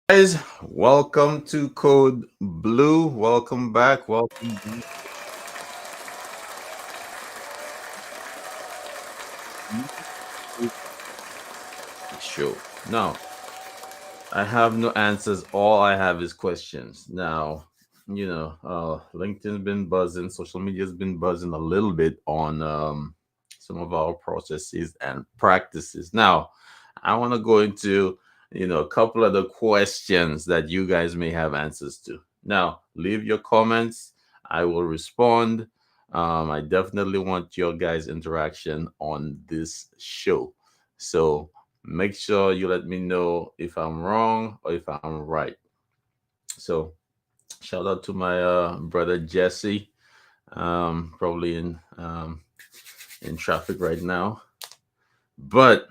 Guys, welcome to Code Blue. Welcome back. Welcome back to the show. Now, I have no answers. All I have is questions. Now, LinkedIn's been buzzing, social media's been buzzing a little bit on some of our processes and practices. Now, I want to go into a couple of the questions that you guys may have answers to. Now, leave your comments. I will respond. I definitely want your guys' interaction on this show. So make sure you let me know if I'm wrong or if I'm right. So shout out to my brother Jesse, probably in traffic right now. But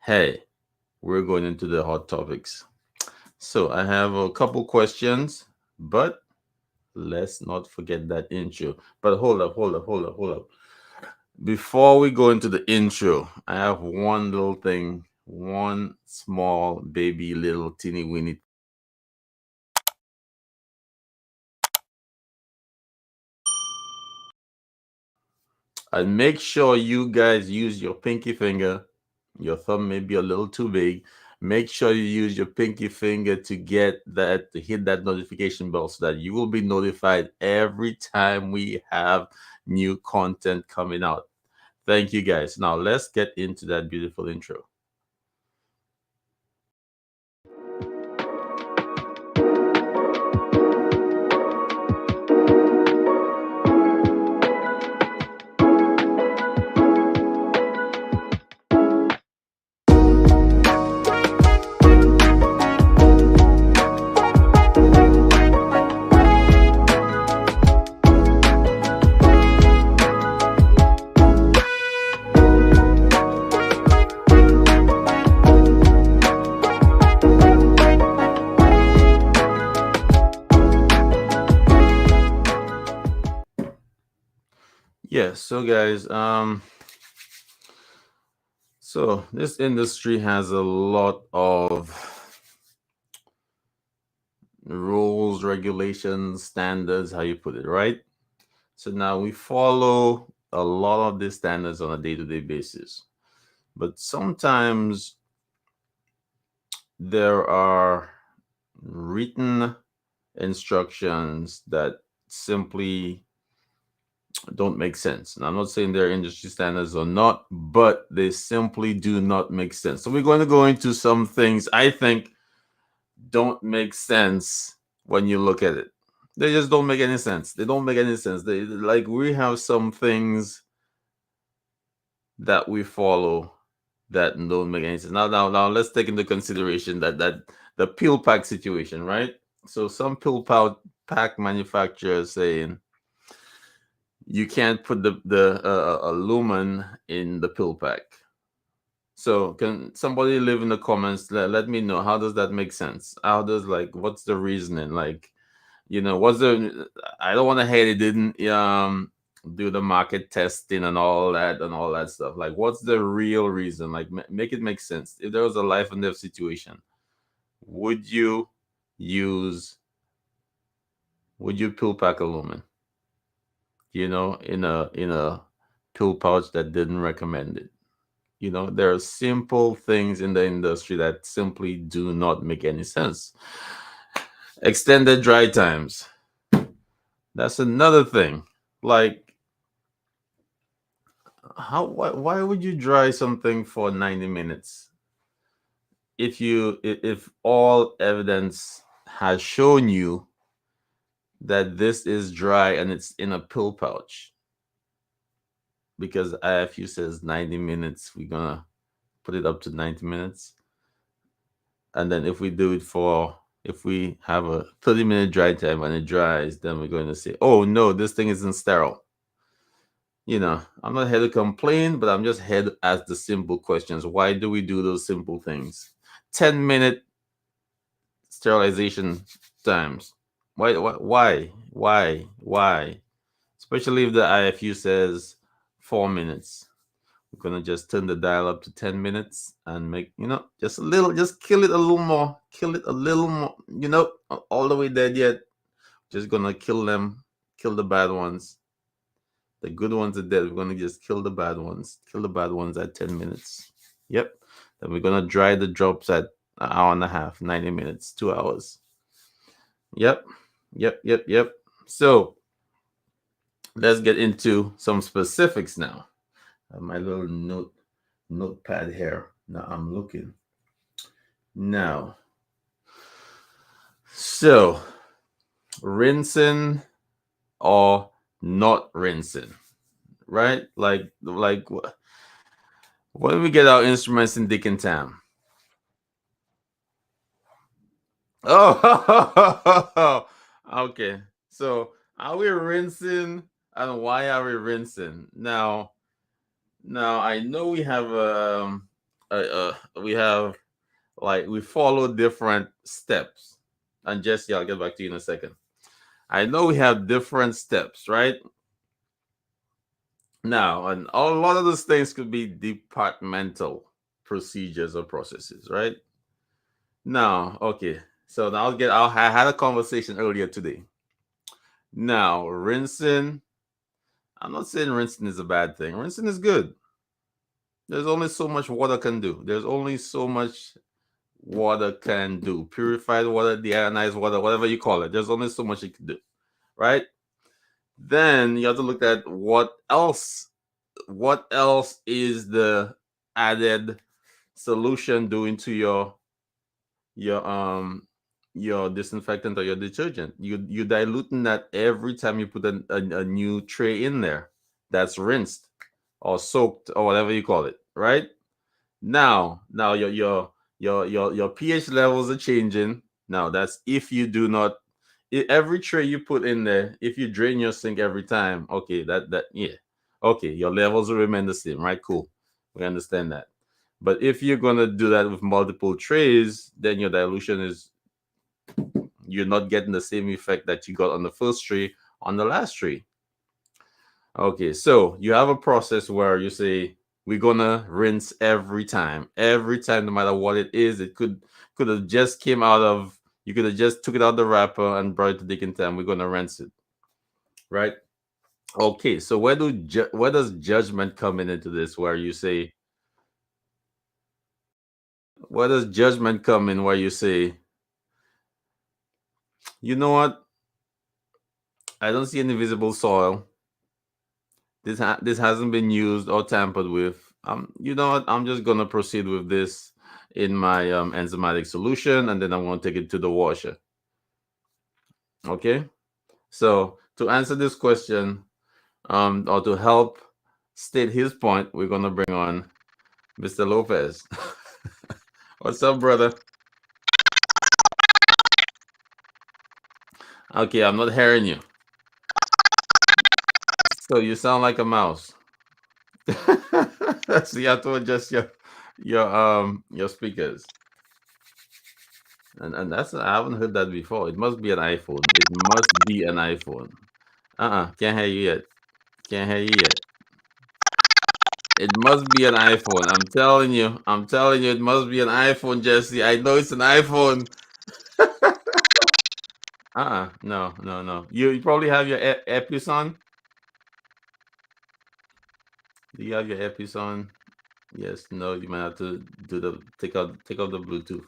hey, we're going into the hot topics. So I have a couple questions, but let's not forget that intro. But hold up. Before we go into the intro, I have one little thing, one small baby little teeny weeny. And make sure you guys use your pinky finger. Your thumb may be a little too big. Make sure you use your pinky finger to get that, to hit that notification bell so that you will be notified every time we have new content coming out. Thank you guys. Now let's get into that beautiful intro. Yeah, so guys, so this industry has a lot of rules, regulations, standards, how you put it, right? So now we follow a lot of these standards on a day-to-day basis. But sometimes there are written instructions that simply don't make sense. And I'm not saying they're industry standards or not, but they simply do not make sense. So we're going to go into some things I think don't make sense when you look at it. They just don't make any sense. They don't make any sense. They like we have some things that we follow that don't make any sense. Now, let's take into consideration that the pill pack situation, right? So some pack manufacturers saying you can't put the lumen in the pill pack. So can somebody leave in the comments? Let me know how does that make sense? How does like what's the reasoning? Like, what's the? I don't want to hate it. Didn't do the market testing and all that stuff. Like, what's the real reason? Like, make it make sense. If there was a life and death situation, would you use? Would you pill pack aluminum? In a pill pouch that didn't recommend it. There are simple things in the industry that simply do not make any sense. Extended dry times. That's another thing. Like, why would you dry something for 90 minutes if all evidence has shown you that this is dry and it's in a pill pouch? Because IFU says 90 minutes, we're gonna put it up to 90 minutes. And then if we have a 30-minute dry time and it dries, then we're going to say, oh no, this thing isn't sterile. I'm not here to complain, but I'm just here to ask the simple questions. Why do we do those simple things? 10-minute sterilization times. Why? Especially if the IFU says 4 minutes. We're gonna just turn the dial up to 10 minutes and make, just a little, just kill it a little more, kill it a little more, not all the way dead yet. Just gonna kill them, kill the bad ones. The good ones are dead. We're gonna just kill the bad ones, kill the bad ones at 10 minutes. Yep. Then we're gonna dry the drops at an hour and a half, 90 minutes, 2 hours. Yep. Yep. So let's get into some specifics now. My little notepad here. Now I'm looking. Now, so rinsing or not rinsing, right? Like when we get our instruments in Dick and Tam. Oh, okay. So are we rinsing, and why are we rinsing? Now I know we have we have, like, we follow different steps. And Jesse, I'll get back to you in a second. I know we have different steps, right? Now, and a lot of those things could be departmental procedures or processes, right? Now, okay. So now I had a conversation earlier today. Now, rinsing, I'm not saying rinsing is a bad thing. Rinsing is good. There's only so much water can do. There's only so much water can do. Purified water, deionized water, whatever you call it. There's only so much it can do, right? Then you have to look at what else is the added solution doing to your your disinfectant or your detergent. You diluting that every time you put a new tray in there that's rinsed or soaked or whatever you call it, right? Now your pH levels are changing. Now that's if you do not, every tray you put in there, if you drain your sink every time, okay, that yeah, okay, your levels will remain the same, right? Cool, we understand that. But if you're gonna do that with multiple trays, then your dilution is, you're not getting the same effect that you got on the first tray on the last tray. Okay, so you have a process where you say we're gonna rinse every time, no matter what it is. It could have just came out of, you could have just took it out of the wrapper and brought it to Dick and Tam. We're gonna rinse it, right? Okay, so where does judgment come in into this? Where you say, where does judgment come in? Where you say, you know what? I don't see any visible soil. This hasn't been used or tampered with. You know what? I'm just gonna proceed with this in my enzymatic solution, and then I'm gonna take it to the washer. Okay. So to answer this question, or to help state his point, we're gonna bring on Mr. Lopez. What's up, brother? Okay, I'm not hearing you. So you sound like a mouse. So you have to adjust your speakers. And that's, I haven't heard that before. It must be an iPhone. It must be an iPhone. Can't hear you yet. Can't hear you yet. It must be an iPhone. I'm telling you. I'm telling you, it must be an iPhone, Jesse. I know it's an iPhone. No. You probably have your earpiece on. Do you have your earpiece on? Yes. No. You might have to do the take out the Bluetooth.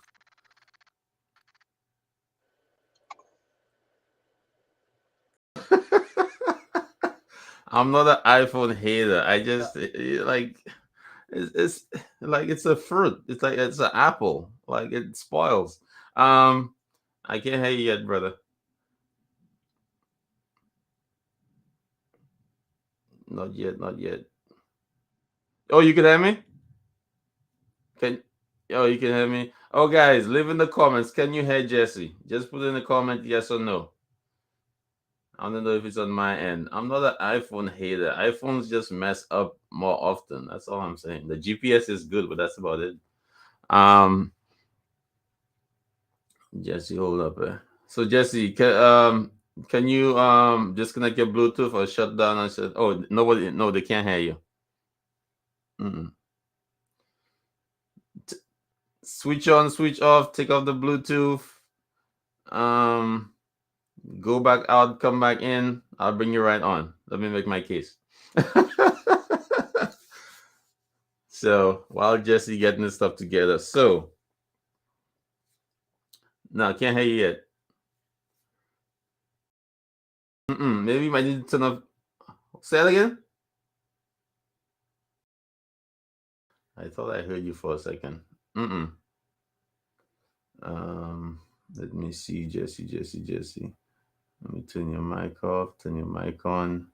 I'm not an iPhone hater. I just like, it's like it's a fruit. It's like it's an apple. Like it spoils. Um, I can't hear you yet, brother. Not yet. Not yet. Oh, you can hear me? Can Oh, you can hear me? Oh, guys, leave in the comments. Can you hear Jesse? Just put in the comment yes or no. I don't know if it's on my end. I'm not an iPhone hater. iPhones just mess up more often. That's all I'm saying. The GPS is good, but that's about it. Um, Jesse, hold up. So Jesse, can you disconnect your Bluetooth or shut down and shut? Oh, nobody, no, they can't hear you. Mm-mm. T- Switch on, switch off. Take off the Bluetooth. Um, Go back out, come back in. I'll bring you right on. Let me make my case. So while Jesse getting this stuff together, so no, can't hear you yet. Maybe you might need to turn off. Say it again. I thought I heard you for a second. Mm-mm. Um, Let me see, Jesse. Let me turn your mic off. Turn your mic on.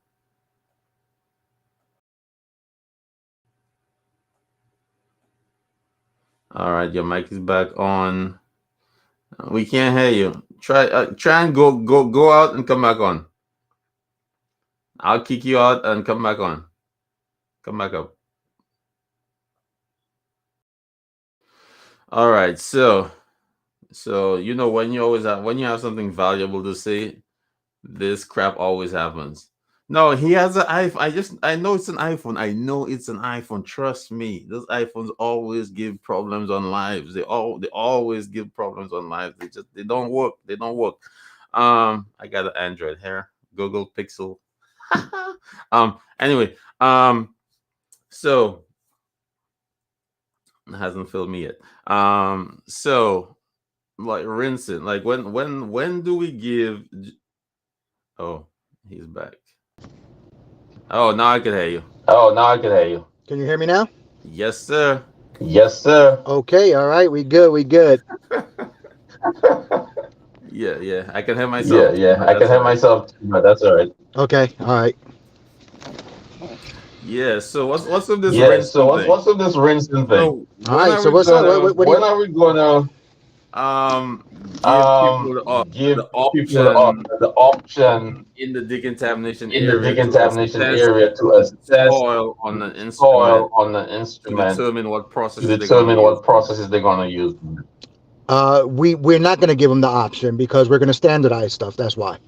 All right, your mic is back on. We can't hear you. Try and go out and come back on. I'll kick you out and come back on. Come back up. All right. So when you always have when you have something valuable to say, this crap always happens. No, he has an iPhone. I know it's an iPhone. I know it's an iPhone. Trust me. Those iPhones always give problems on lives. They always give problems on lives. They don't work. They don't work. I got an Android here. Google Pixel. Anyway, so it hasn't filled me yet. So like rinsing. Like when do we give oh, he's back. Oh, now I can hear you. Oh, now I can hear you. Can you hear me now? Yes, sir. Yes, sir. Okay, all right, we good, we good. Yeah. I can hear Yeah, myself too, yeah. but I can that's all hear right. myself too, but that's all right. Okay, all right. Yeah. So what's with this Yeah. So rinsing what's thing? what's with this rinsing thing? So All when right, are so we what's up? gonna What do you When are we gonna um give people give the people option the option in the decontamination in the area to decontamination assess area to the assess soil on the the instrument soil on the to instrument determine what to processes they're gonna determine use what on it? processes they're gonna use? we're not going to give them the option because we're going to standardize stuff. That's why.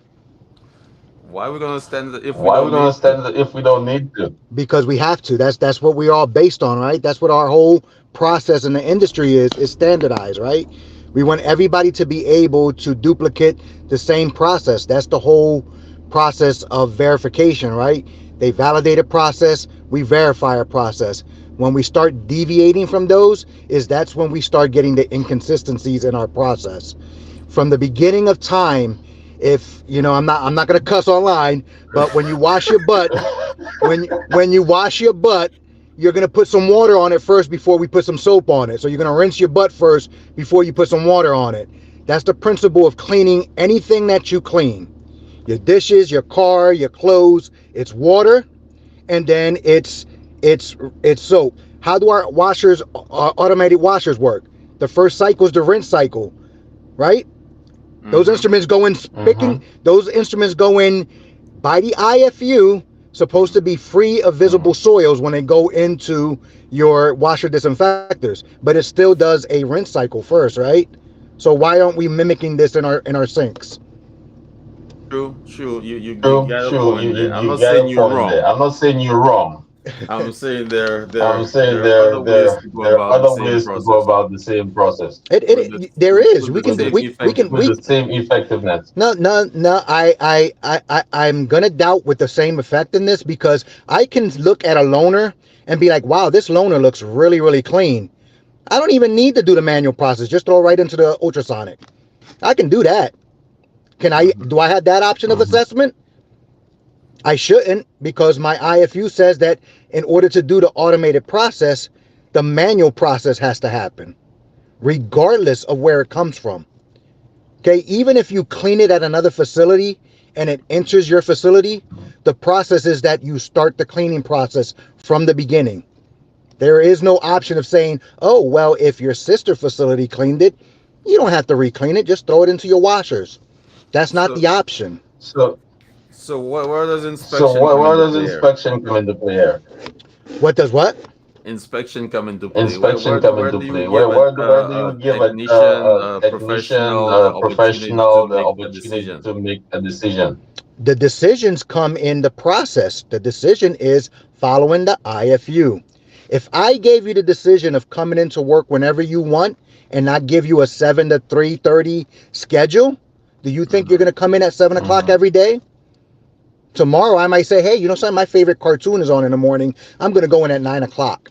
Why are we gonna stand it if we Why are we don't need gonna to? stand it if we don't need to? Because we have to. That's what we're all based on, right? That's what our whole process in the industry is standardized, right? We want everybody to be able to duplicate the same process. That's the whole process of verification, right? They validate a process, we verify a process. When we start deviating from those, that's when we start getting the inconsistencies in our process. From the beginning of time, if I'm not going to cuss online, but when you wash your butt, when you wash your butt, you're gonna put some water on it first before we put some soap on it. So you're gonna rinse your butt first before you put some water on it. That's the principle of cleaning anything that you clean. Your dishes, your car, your clothes. It's water, and then it's soap. How do our washers, automated washers work? The first cycle is the rinse cycle, right? Those Mm-hmm. instruments go in picking. Those instruments go in by the IFU, supposed to be free of visible soils when they go into your washer disinfectors, but it still does a rinse cycle first, right? So why aren't we mimicking this in our sinks? True. You True, got a true. point there. I'm You not got saying a you're point wrong. there. I'm not saying you're wrong. I'm saying there I'm there saying there are other ways to go there are about the other same ways to go process about the same process There is. with We the can do. same We can. with effectiveness. We the same effectiveness. No, no, no. I'm gonna doubt with the same effect in this because I can look at a loaner and be like, wow, this loaner looks really, really clean. I don't even need to do the manual process. Just throw it right into the ultrasonic. I can do that. Can I? Hmm. Do I have that option of assessment? I shouldn't because my IFU says that in order to do the automated process, the manual process has to happen, regardless of where it comes from. Okay, even if you clean it at another facility and it enters your facility, the process is that you start the cleaning process from the beginning. There is no option of saying, oh, well, if your sister facility cleaned it, you don't have to re-clean it, just throw it into your washers. That's not So the option. So where does inspection come where into does play here? inspection come into play here? What does what? Inspection come into play? Inspection come Where into do you play? give Where do a you give technician, a a technician, professional, the a opportunity to professional the make a opportunity decision? to make a decision? The decisions come in the process. The decision is following the IFU. If I gave you the decision of coming into work whenever you want and not give you a 7 to 3:30 schedule, do you think you're Mm-hmm. going to come in at 7 o'clock every day? Tomorrow, I might say, hey, you know something? My favorite cartoon is on in the morning. I'm going to go in at 9 o'clock.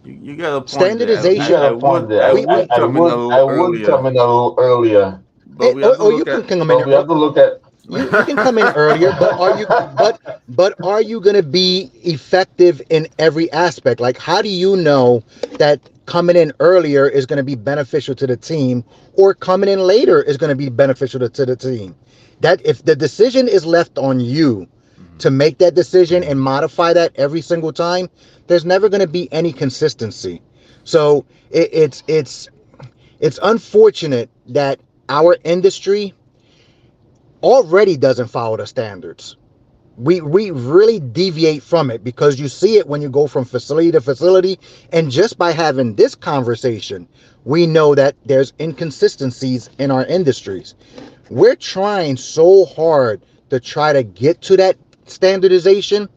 You got a point there. You got Standardization. a point there. I We, would come in a I little would come earlier, in a little earlier, but we have to or you look can at. come in. but we have to look at. You can come in earlier, but are you but are you going to be effective in every aspect? Like, how do you know that coming in earlier is going to be beneficial to the team, or coming in later is going to be beneficial to the team? That if the decision is left on you Mhm. to make that decision and modify that every single time, there's never going to be any consistency. So it's unfortunate that our industry already doesn't follow the standards. We really deviate from it because you see it when you go from facility to facility, and just by having this conversation, we know that there's inconsistencies in our industries. We're trying so hard to try to get to that standardization,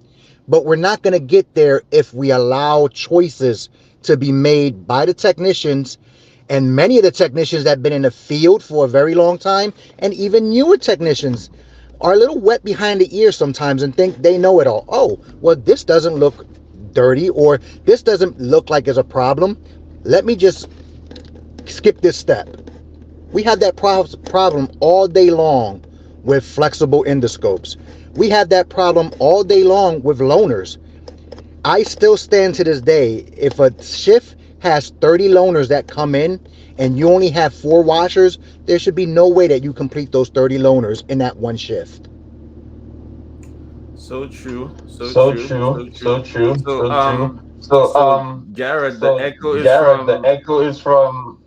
but we're not going to get there if we allow choices to be made by the technicians, and many of the technicians that have been in the field for a very long time, and even newer technicians are a little wet behind the ears sometimes and think they know it all. Oh, well, this doesn't look dirty, or this doesn't look like there's a problem. Let me just skip this step. We have that problem all day long with flexible endoscopes. We have that problem all day long with loaners. I still stand to this day. If a shift has 30 loaners that come in and you only have 4 washers, there should be no way that you complete those 30 loaners in that one shift. So true, so So true, true, so so true. true, So so true. So so Garrett, the so echo is Garrett, the from echo is from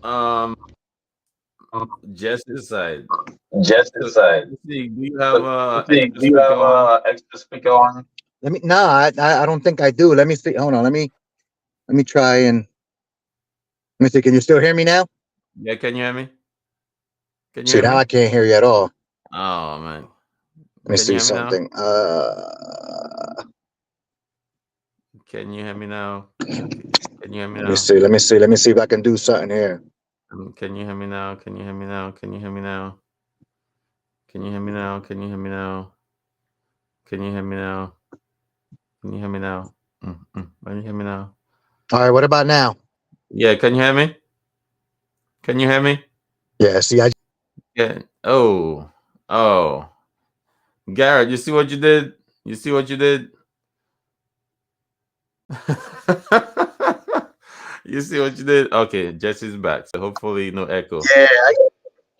Jess's side. So Jesse's side. let's see, do you have So see, extra do you speaker have on? a extra speaker on? Let me. No, I don't think I do. Let me see. Hold on. Let me try and let me see. Can you still hear me now? Yeah, can you hear me? Can you See, hear now me? I can't hear you at all. Oh man, Let me can you see hear me now? something. Can you hear me now? Can you hear me Let me now? see. Let me see. Let me see if I can do something here. Can you hear me now? Can you hear me now? Can you hear me now? Can you hear me now? Can you hear me now? Can you hear me now? Can you hear me now? Can you hear me now? All right. What about now? Yeah, can you hear me? Can you hear me? Yeah. See, I. Yeah. Oh, oh, Garrett, you see what you did? You see what you did? You see what you did? Okay, Jesse's back. So hopefully no echo. Yeah.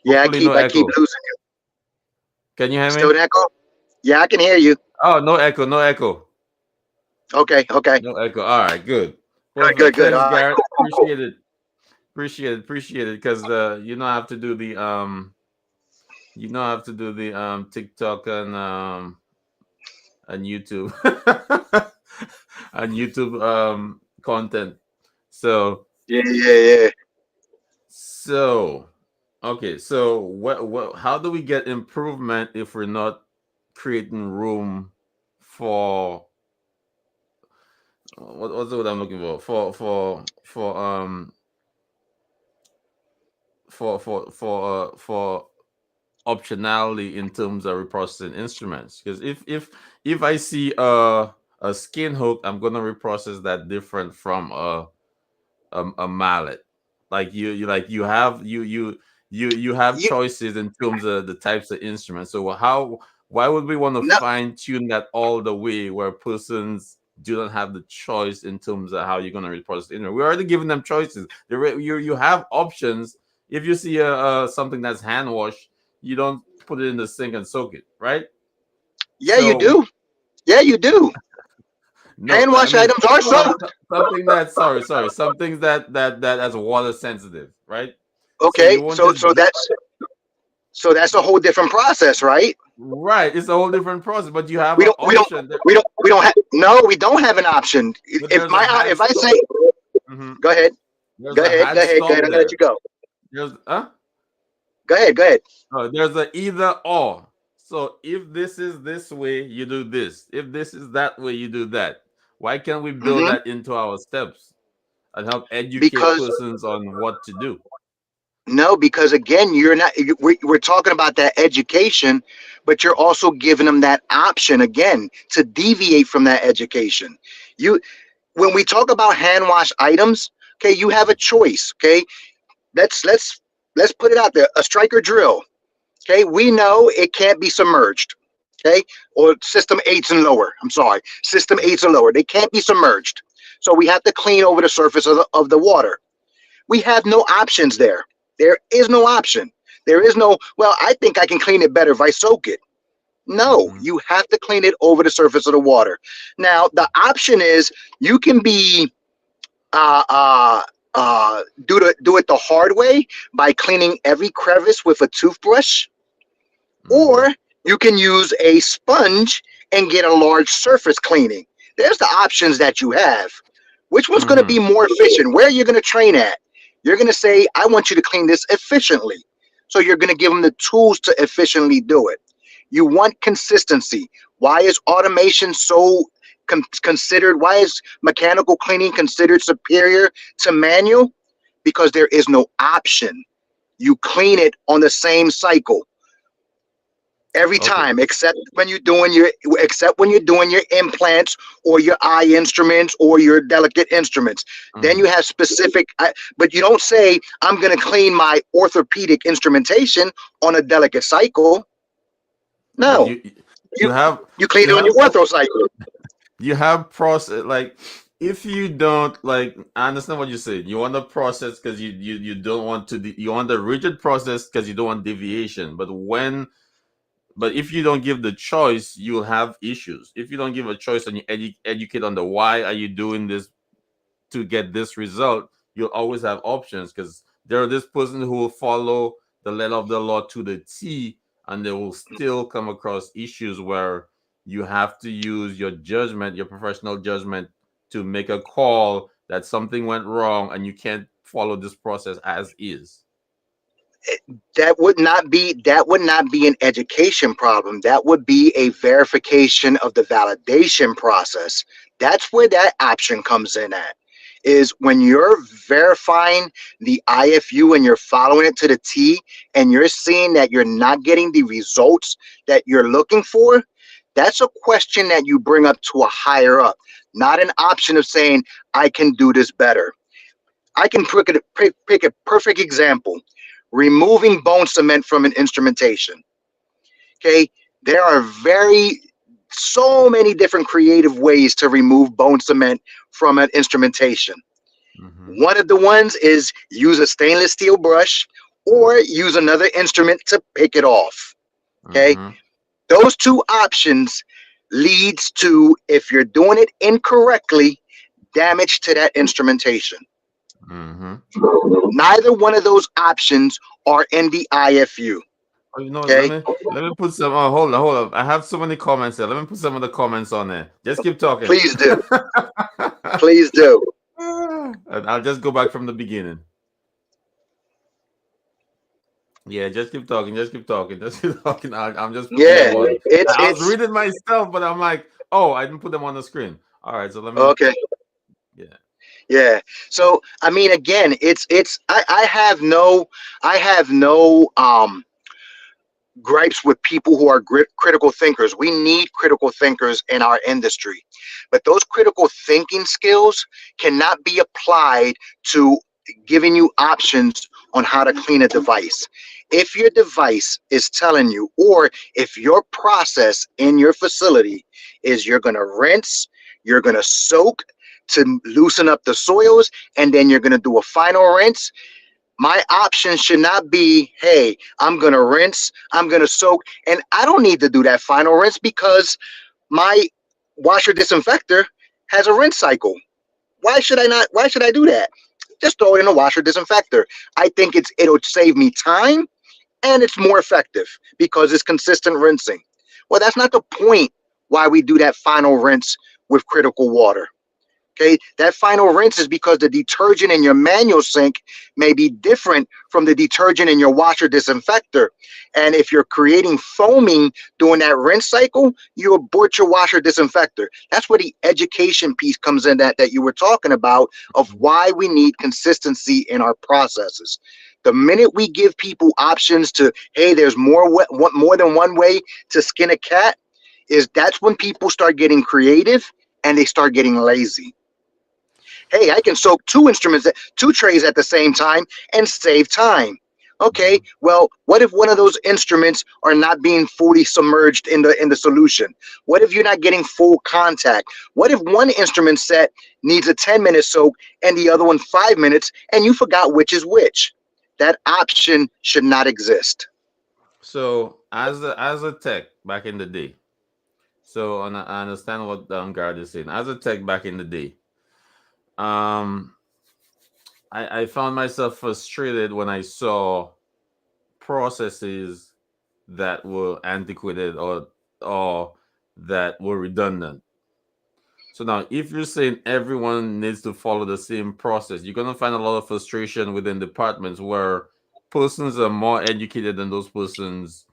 Yeah. I Hopefully no keep. I keep echo. losing you. Can you hear Still me? an echo? Yeah, I can hear you. Oh, no echo, no echo. Okay. Okay. No echo. All right, good. Good. Good. Perfect. Good. All Thanks, right. Garrett. Cool. Cool. Cool. Appreciate it. Appreciate it. Appreciate it. Because I have to do the I have to do the TikTok and YouTube and YouTube content. So Yeah. Yeah. Yeah. so okay. So what how do we get improvement if we're not creating room for what's the word I'm looking for for optionality in terms of reprocessing instruments? Because if I see a skin hook, I'm gonna reprocess that different from a mallet. Like you have You, choices in terms of the types of instruments. So why would we want to no. fine tune that all the way where persons do not have the choice in terms of how you're going to reprocess the instrument? We're already giving them choices. You have options. If you see something that's hand washed, you don't put it in the sink and soak it, right? Yeah, you So do. Yeah, you do. no, Hand I wash mean items are soaked. something that sorry, some things that's water sensitive, right? So Okay. you won't So just that's a whole different process, right? right. It's a whole different process, but you have We an don't. We don't. option. We don't have. No, we don't have an option. But If there's a hard if I stop. say, Mhm. go ahead. There's Go a ahead. Go hard ahead. Go stop ahead. I'm gonna let there. you go. There's Go ahead. Go ahead. there's a either or. So if this is this way, you do this. If this is that way, you do that. Why can't we build Hmm. that into our steps and help educate Because persons on what to do? no, because again, you're not. We're talking about that education, but you're also giving them that option again to deviate from that education. You, when we talk about hand wash items, okay, you have a choice. Okay, let's put it out there. A striker drill. Okay, we know it can't be submerged. Okay, or system eights and lower. I'm sorry, system eights and lower. They can't be submerged. So we have to clean over the surface of the water. We have no options there. There is no option. There is no, well, I think I can clean it better if I soak it. No, Mm-hmm. you have to clean it over the surface of the water. Now, the option is you can be uh, uh, do it the hard way by cleaning every crevice with a toothbrush, Mm-hmm. or you can use a sponge and get a large surface cleaning. There's the options that you have. Which one's going to Mm-hmm. be more efficient? Where are you going to train at? You're going to say, I want you to clean this efficiently. So you're going to give them the tools to efficiently do it. You want consistency. Why is automation so considered? Why is mechanical cleaning considered superior to manual? Because there is no option. You clean it on the same cycle every Okay. time, except when you're doing your implants or your eye instruments or your delicate instruments. Then Mm-hmm. you have specific, but you don't say I'm going to clean my orthopedic instrumentation on a delicate cycle. But No, you you have you clean you it on your have ortho cycle. you have process, like, if you don't, like, I understand what you said. You want the process because you don't want to you want the rigid process because you don't want deviation. But if you don't give the choice, you'll have issues. If you don't give a choice and you educate on the why are you doing this to get this result, you'll always have options, because there are this person who will follow the letter of the law to the T, and they will still come across issues where you have to use your judgment, your professional judgment, to make a call that something went wrong and you can't follow this process as is. That would not be an education problem. That would be a verification of the validation process. That's where that option comes in at, is when you're verifying the IFU and you're following it to the T, and you're seeing that you're not getting the results that you're looking for. That's a question that you bring up to a higher up, not an option of saying I can do this better. I can pick a perfect example: removing bone cement from an instrumentation. Okay, there are so many different creative ways to remove bone cement from an instrumentation. Mm-hmm. One of the ones is use a stainless steel brush or use another instrument to pick it off. Okay, Mm-hmm. those two options leads to, if you're doing it incorrectly, damage to that instrumentation. Mm-hmm. Neither one of those options are in the IFU. Oh, you know what? Okay, Let me put some. Oh, hold on. I have so many comments there. Let me put some of the comments on there. Just keep talking. please do, please do. And I'll just go back from the beginning. Yeah, just keep talking. Just keep talking. Just keep talking. I'm just putting Yeah, them on. it's I was it's reading myself, but I'm like, oh, I didn't put them on the screen. All right, so let me. okay. Yeah. Yeah. So I mean, again, it's I have no gripes with people who are critical thinkers. We need critical thinkers in our industry, but those critical thinking skills cannot be applied to giving you options on how to clean a device. If your device is telling you, or if your process in your facility is you're going to rinse, you're going to soak to loosen up the soils, and then you're going to do a final rinse, my option should not be, hey, I'm going to rinse, I'm going to soak, and I don't need to do that final rinse because my washer disinfector has a rinse cycle. Why should I not? Why should I do that? Just throw it in a washer disinfector. I think it'll save me time, and it's more effective because it's consistent rinsing. Well, that's not the point why we do that final rinse with critical water. Okay, that final rinse is because the detergent in your manual sink may be different from the detergent in your washer disinfector. And if you're creating foaming during that rinse cycle, you abort your washer disinfector. That's where the education piece comes in that you were talking about of why we need consistency in our processes. The minute we give people options to, hey, there's more than one way to skin a cat, is that's when people start getting creative and they start getting lazy. Hey, I can soak two trays at the same time and save time. Okay, Mhm. well, what if one of those instruments are not being fully submerged in the solution? What if you're not getting full contact? What if one instrument set needs a 10-minute soak and the other one 5 minutes and you forgot which is which? That option should not exist. So as a tech back in the day, so and I understand what Guard is saying. As a tech back in the day, um, I found myself frustrated when I saw processes that were antiquated or that were redundant. So now, if you're saying everyone needs to follow the same process, you're gonna find a lot of frustration within departments where persons are more educated than those persons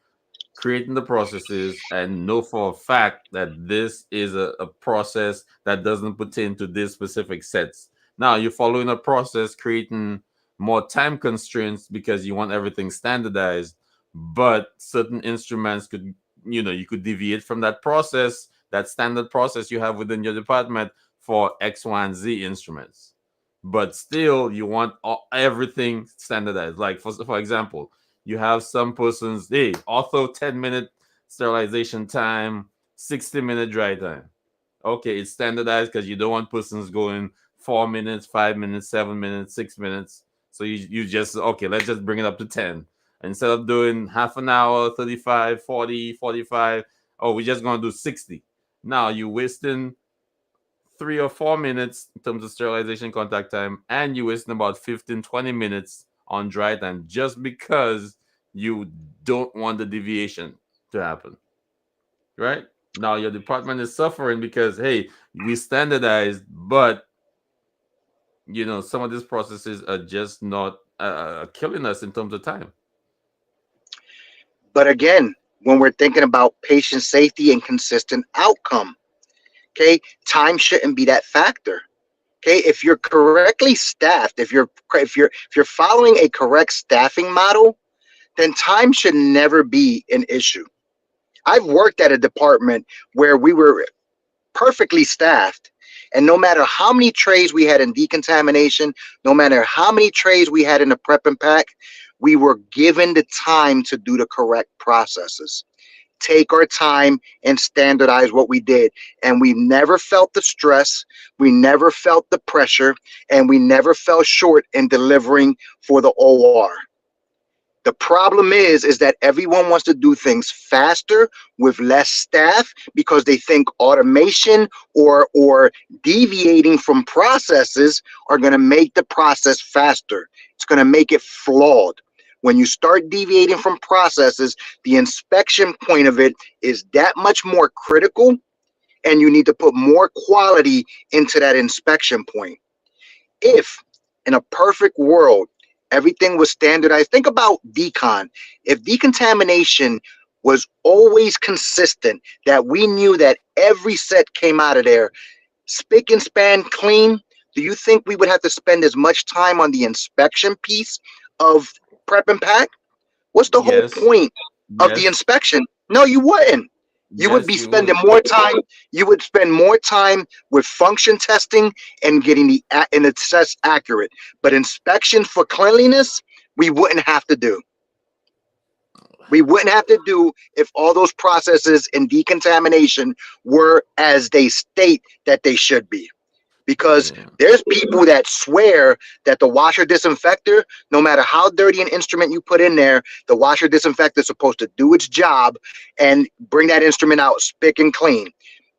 creating the processes and know for a fact that this is a process that doesn't pertain to this specific sets. Now you're following a process, creating more time constraints because you want everything standardized, but certain instruments could, you could deviate from that process, that standard process you have within your department for X, Y, and Z instruments. But still, you want everything standardized. Like, for example, you have some persons, hey, auto 10-minute sterilization time, 60-minute dry time. Okay, it's standardized because you don't want persons going 4 minutes, 5 minutes, 7 minutes, 6 minutes. So you just, okay, let's just bring it up to 10. Instead of doing half an hour, 35, 40, 45, oh, we're just going to do 60. Now you're wasting 3 or 4 minutes in terms of sterilization contact time, and you're wasting about 15, 20 minutes on dry time just because you don't want the deviation to happen, right? Now your department is suffering because, hey, we standardized, but some of these processes are just not killing us in terms of time. But again, when we're thinking about patient safety and consistent outcome, okay, time shouldn't be that factor. Okay, if you're correctly staffed, if you're following a correct staffing model, then time should never be an issue. I've worked at a department where we were perfectly staffed, and no matter how many trays we had in decontamination, no matter how many trays we had in the prep and pack, we were given the time to do the correct processes, take our time and standardize what we did. And we never felt the stress, we never felt the pressure, and we never fell short in delivering for the OR. The problem is that everyone wants to do things faster with less staff because they think automation or deviating from processes are going to make the process faster. It's going to make it flawed. When you start deviating from processes, the inspection point of it is that much more critical, and you need to put more quality into that inspection point. If in a perfect world everything was standardized, think about decon. If decontamination was always consistent, that we knew that every set came out of there spick and span clean, do you think we would have to spend as much time on the inspection piece of prep and pack? What's the whole Yes, point of the yes, inspection? No, you wouldn't. You would yes, be you spending would. more time. You would spend more time with function testing and getting the test accurate. But inspection for cleanliness, we wouldn't have to do. We wouldn't have to do if all those processes in decontamination were as they state that they should be. Because Yeah. there's people that swear that the washer disinfector, no matter how dirty an instrument you put in there, the washer disinfector is supposed to do its job and bring that instrument out spick and clean.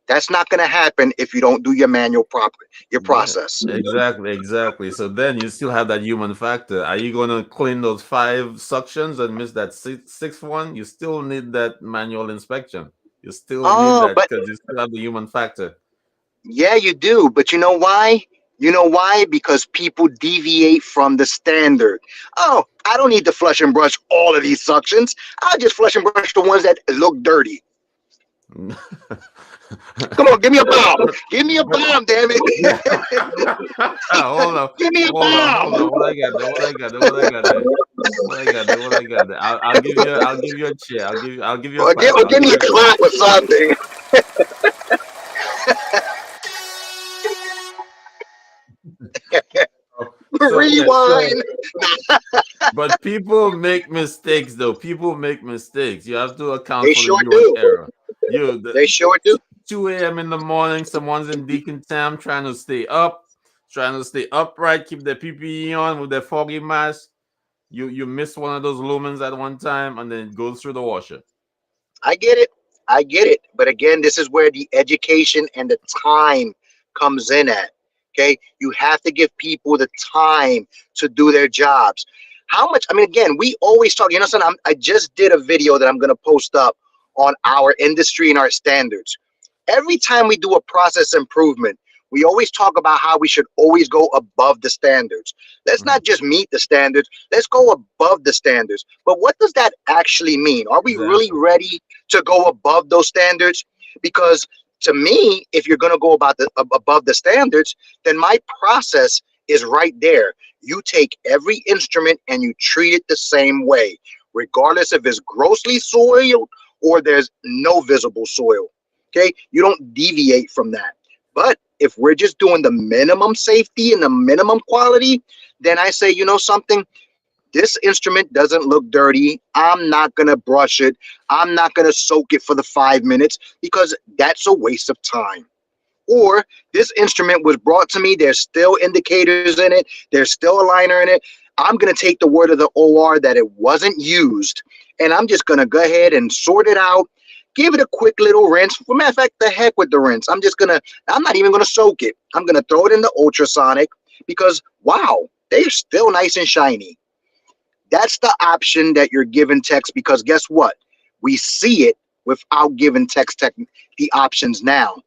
That's not going to happen if you don't do your manual proper, your Yeah, process. exactly, exactly. So then you still have that human factor. Are you going to clean those five suctions and miss that sixth one? You still need that manual inspection. You still need Oh, that but because you still have the human factor. Yeah, you do. But you know why? You know why? Because people deviate from the standard. Oh, I don't need to flush and brush all of these suctions. I'll just flush and brush the ones that look dirty. Come on, give me a bomb. but Give me a but bomb, damn yeah. it. hold on, Give me a hold bomb. on. What I got there? What I got there? What I got there? What I got there? What I got there? I'll give you a chair. I'll give you a clap. Or I'll give give me a you a clap. clap or something. Yeah, so Rewind. but people make mistakes though. People make mistakes. You have to account They for the sure human do. error. They sure do. 2 a.m. in the morning, someone's in Deacon Tam trying to stay up, trying to stay upright, keep their PPE on with their foggy mask. You miss one of those lumens at one time and then it goes through the washer. I get it. I get it. But again, this is where the education and the time comes in at. Okay. You have to give people the time to do their jobs. How much? I mean, again, we always talk, son, I just did a video that I'm going to post up on our industry and our standards. Every time we do a process improvement, we always talk about how we should always go above the standards. Let's Mhm. not just meet the standards, let's go above the standards. But what does that actually mean? Are we really Exactly. ready to go above those standards? Because to me, if you're going to go above the standards, then my process is right there. You take every instrument and you treat it the same way, regardless if it's grossly soiled or there's no visible soil. Okay, you don't deviate from that. But if we're just doing the minimum safety and the minimum quality, then I say, something, this instrument doesn't look dirty. I'm not going to brush it. I'm not going to soak it for the 5 minutes because that's a waste of time. Or this instrument was brought to me. There's still indicators in it. There's still a liner in it. I'm going to take the word of the OR that it wasn't used. And I'm just going to go ahead and sort it out. Give it a quick little rinse. For matter of fact, the heck with the rinse. I'm not even going to soak it. I'm going to throw it in the ultrasonic because, wow, they're still nice and shiny. That's the option that you're giving text because guess what? We see it without giving text tech the options now.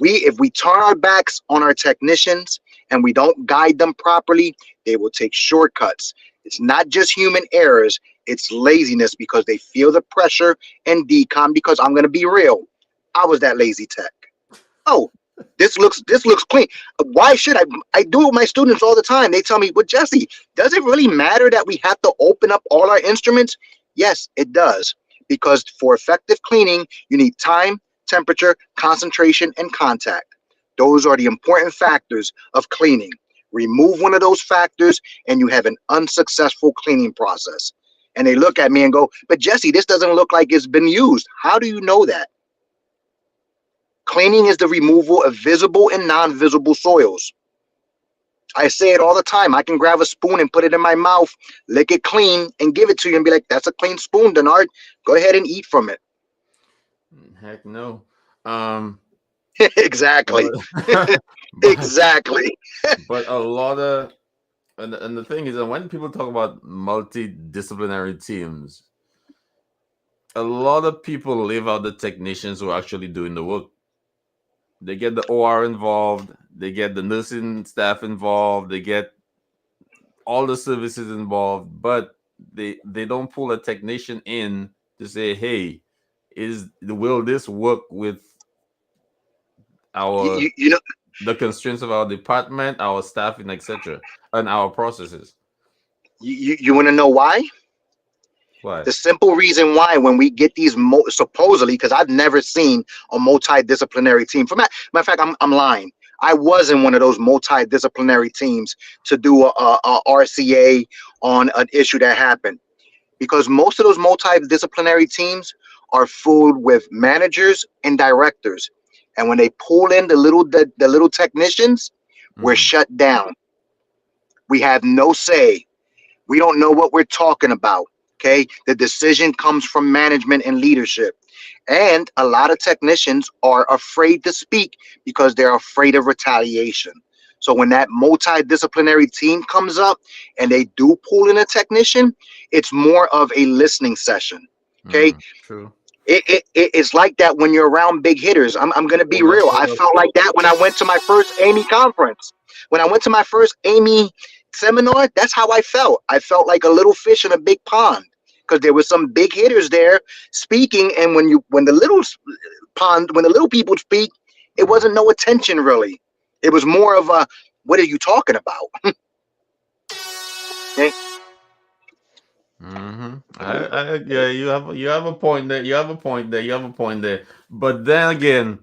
If we turn our backs on our technicians and we don't guide them properly, they will take shortcuts. It's not just human errors, it's laziness because they feel the pressure and decom. Because I'm going to be real, I was that lazy tech. Oh, this looks clean. Why should I do it with my students all the time? They tell me, well, Jesse, does it really matter that we have to open up all our instruments? Yes, it does. Because for effective cleaning, you need time, temperature, concentration, and contact. Those are the important factors of cleaning. Remove one of those factors, and you have an unsuccessful cleaning process. And they look at me and go, but Jesse, this doesn't look like it's been used. How do you know that? Cleaning is the removal of visible and non-visible soils. I say it all the time. I can grab a spoon and put it in my mouth, lick it clean, and give it to you and be like, that's a clean spoon, Denard. Go ahead and eat from it. Heck no. Um, Exactly. but but Exactly. but a lot of and the thing is that when people talk about multidisciplinary teams, a lot of people leave out the technicians who are actually doing the work. They get the OR involved, they get the nursing staff involved, they get all the services involved, but they don't pull a technician in to say, hey, is will this work with You, our you, you know, the constraints of our department, our staffing, etc., and our processes. you want to know why? Why? The simple reason why when we get these supposedly, because I've never seen a multidisciplinary team. For matter of fact, I'm lying. I was in one of those multidisciplinary teams to do a RCA on an issue that happened. Because most of those multidisciplinary teams are filled with managers and directors, and when they pull in the little technicians, we're Mm, shut down. We have no say. We don't know what we're talking about. Okay. The decision comes from management and leadership. And a lot of technicians are afraid to speak because they're afraid of retaliation. So when that multidisciplinary team comes up and they do pull in a technician, it's more of a listening session. Okay. true. It's like that when you're around big hitters. I'm gonna be Hold up, real. hold I up. felt like that when I went to my first Amy conference. When I went to my first Amy seminar, that's how I felt. I felt like a little fish in a big pond because there was some big hitters there speaking, and when the little pond when the little people speak, it Mm. wasn't no attention really. It was more of a, what are you talking about? Okay? Yeah, you have a point there. You have a point there. You have a point there. But then again,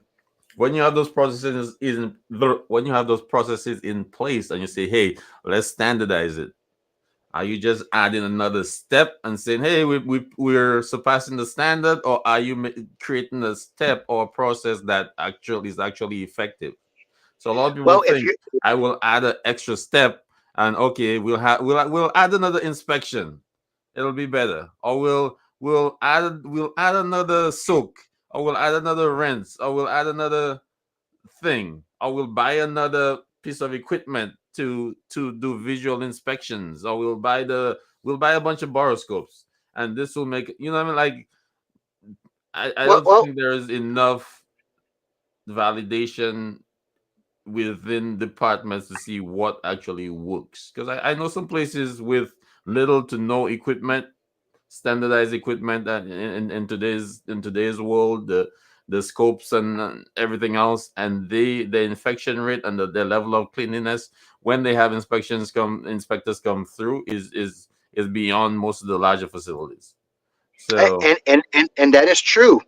when you have those processes when you have those processes in place, and you say, "Hey, let's standardize it," are you just adding another step and saying, "Hey, we're surpassing the standard," or are you creating a step or a process that actually is actually effective? So a lot of people Well, if think you I will add an extra step, and okay, we'll add another inspection. It'll be better. Or we'll add another soak, or we'll add another rinse, or we'll add another thing, or we'll buy another piece of equipment to do visual inspections, or we'll buy a bunch of boroscopes, and this will make, you know what I mean? Like, I well, don't well think there is enough validation within departments to see what actually works. Because I know some places with little to no equipment, standardized equipment, that in today's world, the scopes and everything else, and the infection rate and the level of cleanliness when they have inspectors come through is beyond most of the larger facilities. So. and that is true.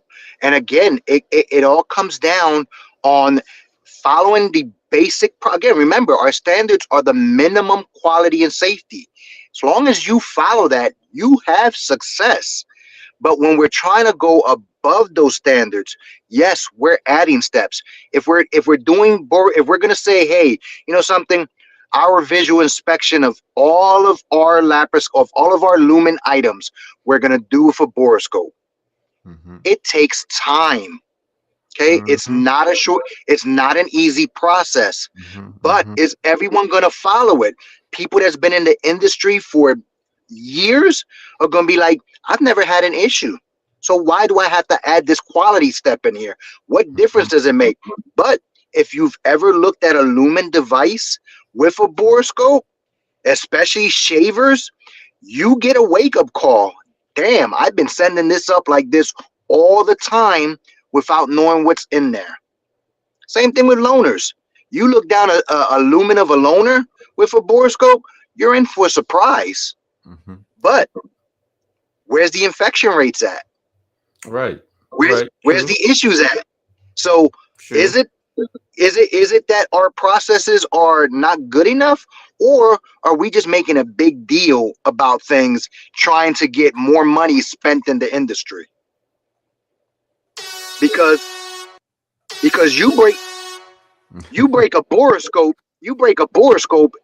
And again, it all comes down on following the again, remember, our standards are the minimum quality and safety. As long as you follow that, you have success. But when we're trying to go above those standards, yes, we're adding steps. If we're gonna say, hey, you know something, our visual inspection of all of our lumen items, we're gonna do with a boroscope. Mhm, It takes time. Okay, mhm, it's not an easy process. mhm, But mhm, is everyone gonna follow it? People that's been in the industry for years are gonna be like, I've never had an issue. So why do I have to add this quality step in here? What difference mhm, does it make? But if you've ever looked at a lumen device with a borescope, especially shavers, you get a wake up call. Damn, I've been sending this up like this all the time without knowing what's in there. Same thing with loners. You look down a lumen of a loner with a borescope, you're in for a surprise. mhm. But where's the infection rates at? Right, Where's right, where's true, the issues at? So is true. it is it that our processes are not good enough, or are we just making a big deal about things, trying to get more money spent in the industry? Because because you break a borescope,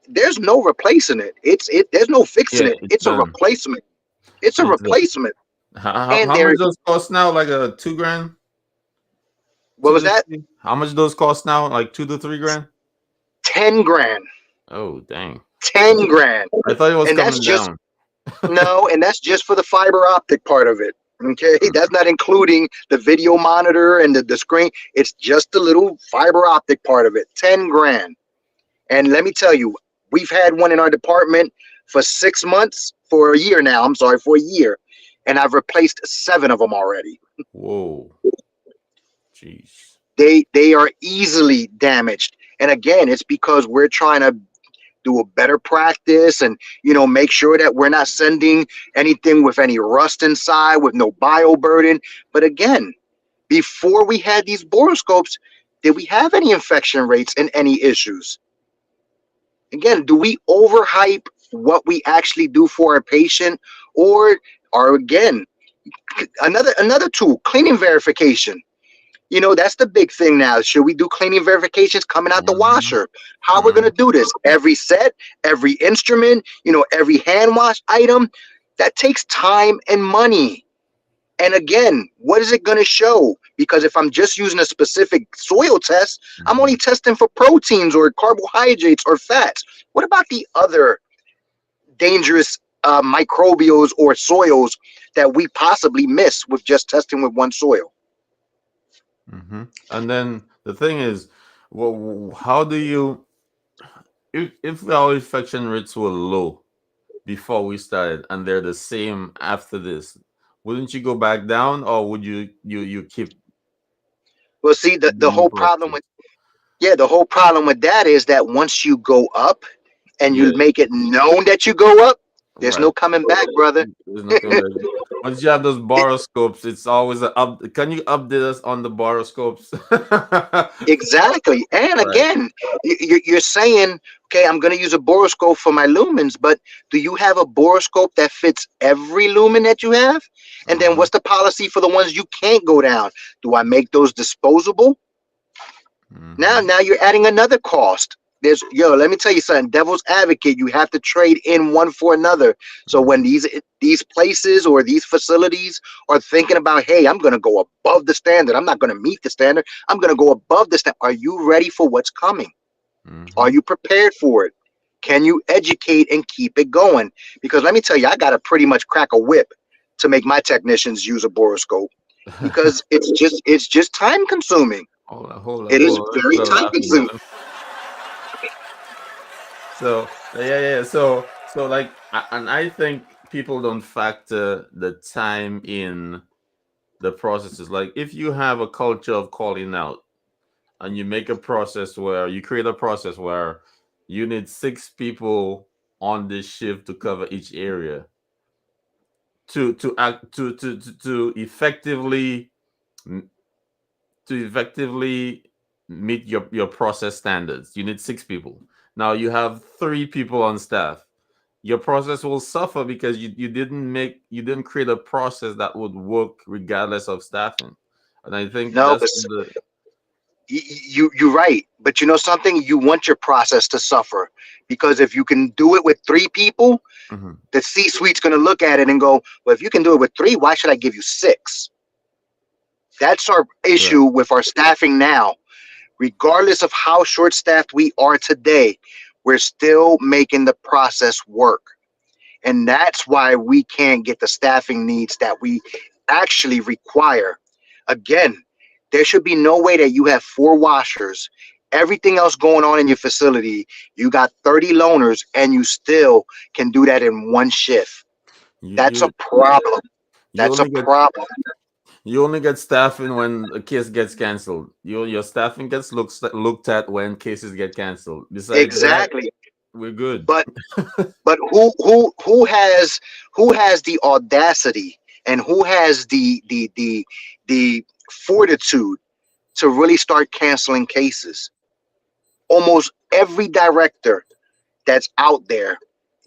there's no replacing it. There's no fixing Yeah, it. it's It's a done. replacement. It's a It's done. replacement. How And much there, those cost now? Like a 2 grand, what two was to that? three. How much those cost now? Like 2 to 3 grand. 10 grand. Oh dang! 10 grand. I thought it was And that's coming just down. no, and that's just for the fiber optic part of it. Okay, Mm, that's not including the video monitor and the screen. It's just the little fiber optic part of it. 10 grand. And let me tell you, we've had one in our department for 6 months, for a year now. I'm sorry, for a year, and I've replaced 7 of them already. whoa, jeez. They are easily damaged, and again, it's because we're trying to do a better practice and make sure that we're not sending anything with any rust inside, with no bio burden. But again, before we had these boroscopes, did we have any infection rates and any issues? Again, do we overhype what we actually do for a patient, or are, again, another tool, cleaning verification? That's the big thing now. Should we do cleaning verifications coming out the Mhm, washer? How we're mhm, gonna do this? Every set, every instrument, every hand wash item, that takes time and money. And again, what is it going to show? Because if I'm just using a specific soil test, I'm mhm. only testing for proteins or carbohydrates or fats. What about the other dangerous microbials or soils that we possibly miss with just testing with one soil. And then the thing is, well, how do you, if our infection rates were low before we started and they're the same after this, wouldn't you go back down, or would you keep Well, see, the the new whole problem process? with the whole problem with that is that once you go up and you Yeah, make it known that you go up, there's right. no coming back, brother. There's nothing like it. Once you have those boroscopes, it's always a up. Can you update us on the boroscopes? Exactly. And Right. again, you're saying, okay, I'm going to use a boroscope for my lumens, but do you have a boroscope that fits every lumen that you have? And then Uh-huh. what's the policy for the ones you can't go down? Do I make those disposable? Now, Hmm. now you're adding another cost. There's let me tell you something. Devil's advocate, you have to trade in one for another. So when Hmm. these places or these facilities are thinking about, hey, I'm going to go above the standard. I'm not going to meet the standard. I'm going to go above the standard. Are you ready for what's coming? Are Hmm. you prepared for it? Can you educate and keep it going? Because let me tell you, I got to pretty much crack a whip to make my technicians use a boroscope because it's just time consuming. Hold on, hold on, It is hold on. Let me very put a time laughing consuming. here. So yeah. So like, and I think people don't factor the time in the processes. Like, if you have a culture of calling out, and you make a process where you create a process where you need 6 people on this shift to cover each area, to act to effectively, to effectively meet your process standards, you need 6 people. Now you have 3 people on staff. Your process will suffer because you didn't create a process that would work regardless of staffing. And I think No, that's but the. you're right. But you know something? You want your process to suffer because if you can do it with 3 people, Mhm. the C-suite's going to look at it and go, well, if you can do it with three, why should I give you six? That's our Right. issue with our staffing now. Regardless of how short staffed we are today, we're still making the process work. And that's why we can't get the staffing needs that we actually require. Again, there should be no way that you have 4 washers, everything else going on in your facility. You got 30 loaners and you still can do that in one shift. you That's a you problem. you That's a only get problem. You only get staffing when a case gets canceled. Your staffing gets looked at when cases get canceled. Besides that, Exactly. we're good. But but who has the audacity and who has the fortitude to really start canceling cases? Almost every director that's out there,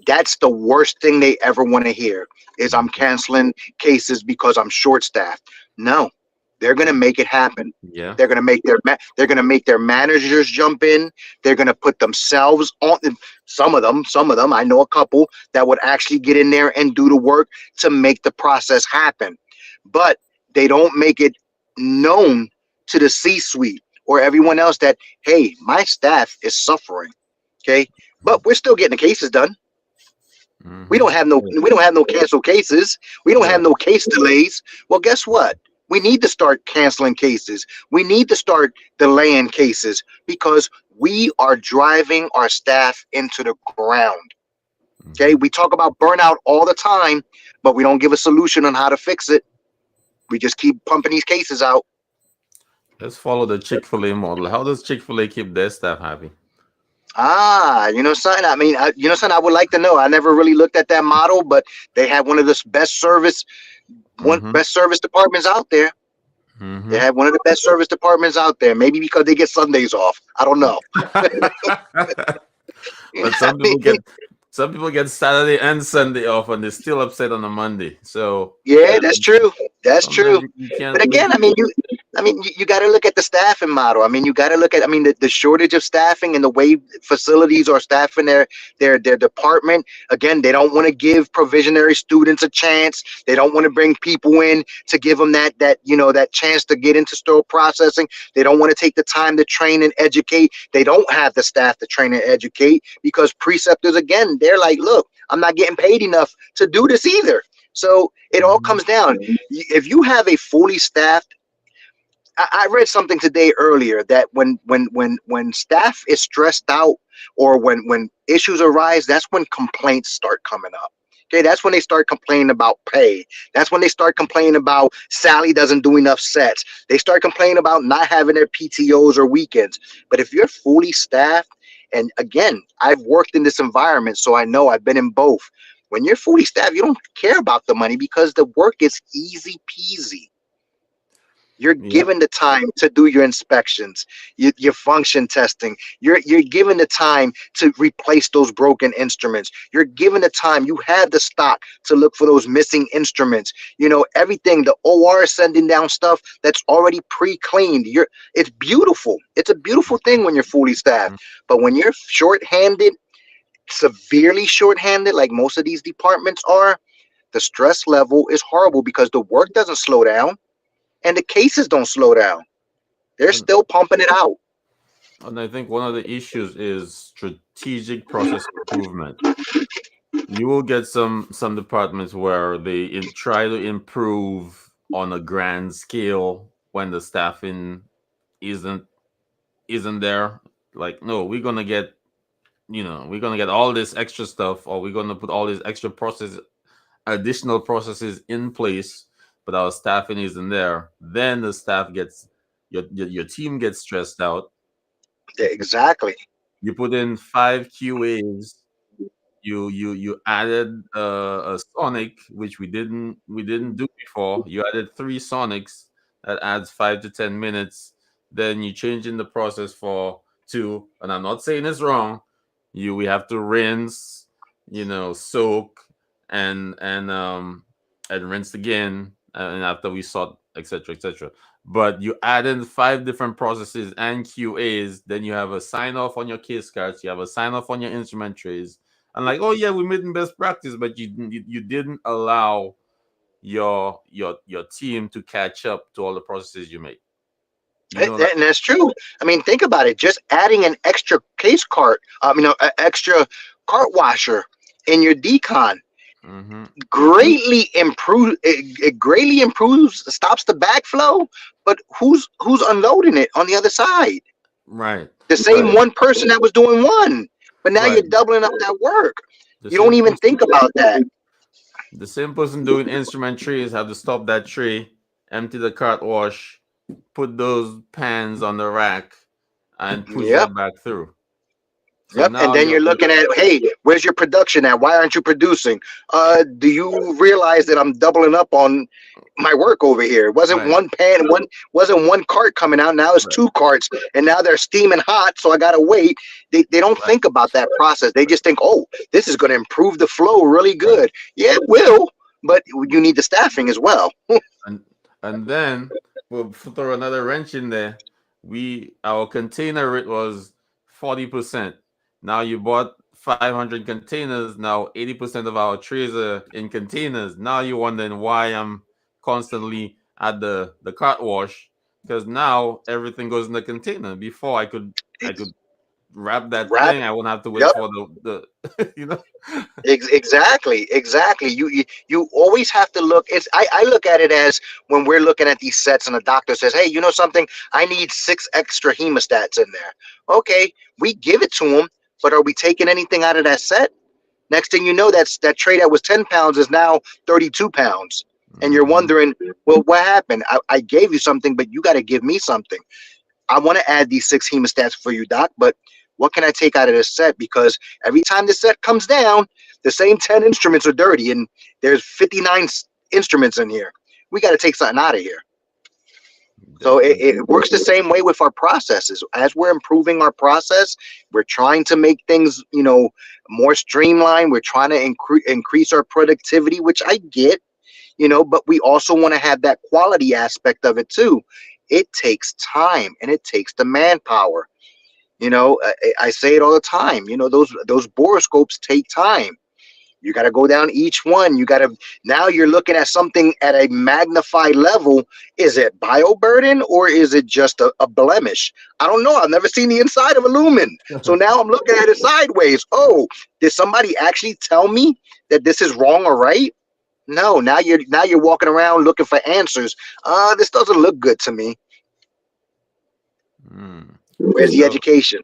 that's the worst thing they ever want to hear is I'm Mhm. canceling cases because I'm short staffed. No, they're going to make it happen. Yeah. They're going to make their managers jump in. They're going to put themselves on. Some of them, I know a couple that would actually get in there and do the work to make the process happen. But they don't make it known to the C-suite or everyone else that, hey, my staff is suffering. Okay, but we're still getting the cases done. We Hmm. don't have no we don't have no cancel cases. We don't have Right. no case delays. Well, guess what? We need to start canceling cases. We need to start delaying cases because we are driving our staff into the ground. Okay, Hmm. we talk about burnout all the time, but we don't give a solution on how to fix it. We just keep pumping these cases out. Let's follow the Chick-fil-A model. How does Chick-fil-A keep their staff happy? You know something. I mean, you know something. I would like to know. I never really looked at that model, but they have one Hmm. best service departments out there. They Hmm. have one of the best service departments out there. Maybe because they get Sundays off. I don't know. You know But what I mean? some people get Saturday and Sunday off, and they're still upset on a Monday. So Yeah, that's true. That's sometimes true. you can't But please. again, I mean, you got to look at the staffing model. I mean, you got to look at, I mean, the shortage of staffing and the way facilities are staffing their department. Again, they don't want to give provisionary students a chance. They don't want to bring people in to give them that chance to get into store processing. They don't want to take the time to train and educate. They don't have the staff to train and educate because preceptors, again, they're like, look, I'm not getting paid enough to do this either. So it all Hmm. comes down. If you have a fully staffed, I read something today earlier that when staff is stressed out, or when issues arise, that's when complaints start coming up. Okay, that's when they start complaining about pay. That's when they start complaining about Sally doesn't do enough sets. They start complaining about not having their PTOs or weekends. But if you're fully staffed, and again, I've worked in this environment, so I know I've been in both. When you're fully staffed, you don't care about the money because the work is easy peasy. You're Yep. given the time to do your inspections, your function testing. You're given the time to replace those broken instruments. You're given the time. You have the stock to look for those missing instruments. Everything. The OR is sending down stuff that's already pre-cleaned. It's beautiful. It's a beautiful thing when you're fully staffed. But when you're short-handed, severely short-handed, like most of these departments are, the stress level is horrible because the work doesn't slow down and the cases don't slow down. They're And, still pumping it out. and I think one of the issues is strategic process improvement. You will get some departments where they try to improve on a grand scale when the staffing isn't isn't there. Like, no, we're gonna get all this extra stuff, or we're gonna put all these extra additional processes in place, but our staffing isn't there. Then the staff gets your team gets stressed out. Yeah, exactly. You put in 5 QAs. You added a sonic, which we didn't do before. You added 3 sonics. That adds 5 to 10 minutes. Then you change in the process for two, and I'm not saying it's wrong. We have to rinse, soak, and rinse again, and after we sort, etc., etc. But you add in 5 different processes and QAs. Then you have a sign off on your case cards. You have a sign off on your instrument trays, and like, oh yeah, we made in best practice, but you didn't allow your team to catch up to all the processes you made. You know, like, And that's true. I mean, think about it. Just adding an extra case cart, an extra cart washer in your decon hmm greatly improve. It greatly improves, stops the backflow. But who's unloading it on the other side? right, The same one person that was doing one, but now you're right. doubling up that work. The You don't same even person, think about that. the same person doing instrument trays have to stop that tray, empty the cart wash, put those pans on the rack, and push Yep. that back through. So Yep. And now then you're you're looking at, hey, where's your production at? Why aren't you producing? Do you realize that I'm doubling up on my work over here? It wasn't right, one pan, wasn't one cart coming out. Now it's right, two carts, and now they're steaming hot. So I gotta wait. They don't right, think about that process. They just think, oh, this is gonna improve the flow really right. good. Yeah, it will, but you need the staffing as well. and and then we'll throw another wrench in there. Our container rate was 40%. Now you bought 500 containers. Now 80% of our trays are in containers. Now you're wondering why I'm constantly at the cart wash, because now everything goes in the container. Before I could wrap that Wrap. thing. I won't have to wait Yep. for the Exactly. You always have to look. I look at it as when we're looking at these sets and the doctor says, "Hey, you know something? I need 6 extra hemostats in there." Okay, we give it to them, but are we taking anything out of that set? Next thing you know, that tray that was 10 pounds is now 32 pounds, and you're Mhm. wondering, well, what happened? I gave you something, but you got to give me something. I want to add these 6 hemostats for you, doc, but what can I take out of this set? Because every time the set comes down, the same 10 instruments are dirty, and there's 59 instruments in here. We got to take something out of here. So Definitely. it works the same way with our processes. As we're improving our process, we're trying to make things, more streamlined. We're trying to increase our productivity, which I get, but we also want to have that quality aspect of it too. It takes time and it takes the manpower. I say it all the time. Those borescopes take time. You got to go down each one. You got to, now you're looking at something at a magnified level. Is it bioburden or is it just a blemish? I don't know. I've never seen the inside of a lumen. So now I'm looking at it sideways. Oh, did somebody actually tell me that this is wrong or right? No, now you're walking around looking for answers. This doesn't look good to me. Hmm. Where's the So, education?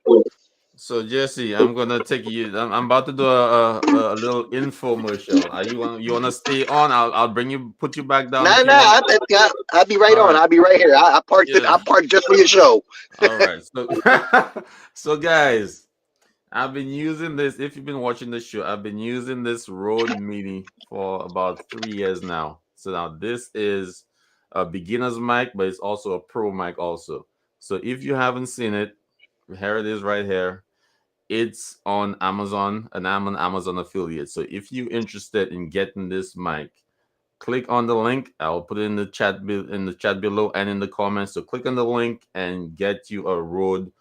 so Jesse, I'm gonna take you. I'm about to do a little infomercial. Are you wanna stay on? I'll bring you, put you back down Nah, if nah. you want. I'll be right All on. right. I'll be right here. I parked it. Yeah. I parked just for your show. All right. So, so guys, I've been using this. If you've been watching the show, I've been using this Rode Mini for about 3 years now. So now this is a beginner's mic, but it's also a pro mic also. So if you haven't seen it, here it is right here. It's on Amazon, and I'm an Amazon affiliate. So if you're interested in getting this mic, click on the link. I'll put it in the in the chat below and in the comments. So click on the link and get you a Rode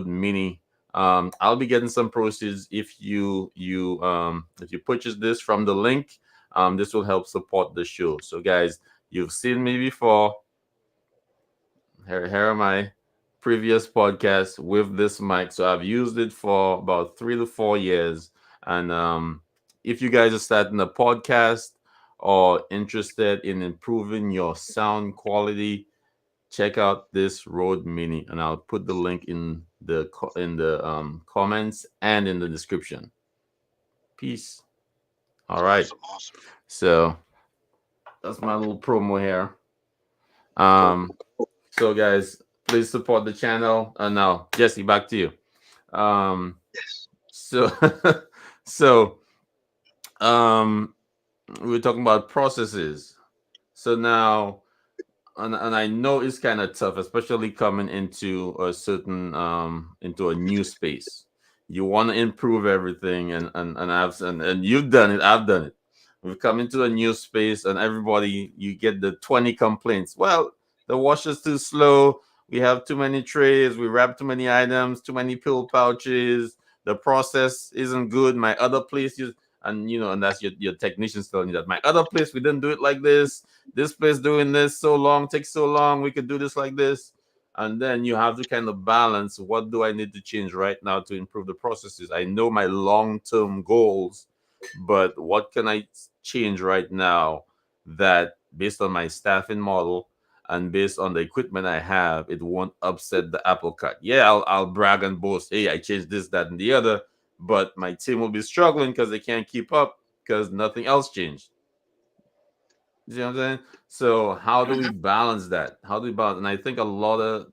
Mini. I'll be getting some proceeds if if you purchase this from the link. This will help support the show. So guys, you've seen me before. Here are my previous podcasts with this mic. So I've used it for about 3 to 4 years. And if you guys are starting a podcast or interested in improving your sound quality, check out this Rode Mini, and I'll put the link in the comments and in the description. Peace. All right. Awesome, awesome. So that's my little promo here. Cool. Um, So guys, please support the channel. Now, Jesse, back to you. Um, Yes. so so um, we were talking about processes. So now, and I know it's kind of tough, especially coming into a certain into a new space. You want to improve everything, and you've done it. I've done it. We've come into a new space, and everybody, you get the 20 complaints. Well, the washer's too slow. We have too many trays. We wrap too many items. Too many pill pouches. The process isn't good. My other place, and that's your technicians telling you that my other place we didn't do it like this. This place doing this so long, takes so long. We could do this like this. And then you have to kind of balance, what do I need to change right now to improve the processes? I know my long-term goals, but what can I change right now that, based on my staffing model and based on the equipment I have, it won't upset the apple cart? Yeah, I'll brag and boast, hey, I changed this, that, and the other, but my team will be struggling because they can't keep up because nothing else changed. You see what I'm saying? So how do we balance that? How do we balance? And I think a lot of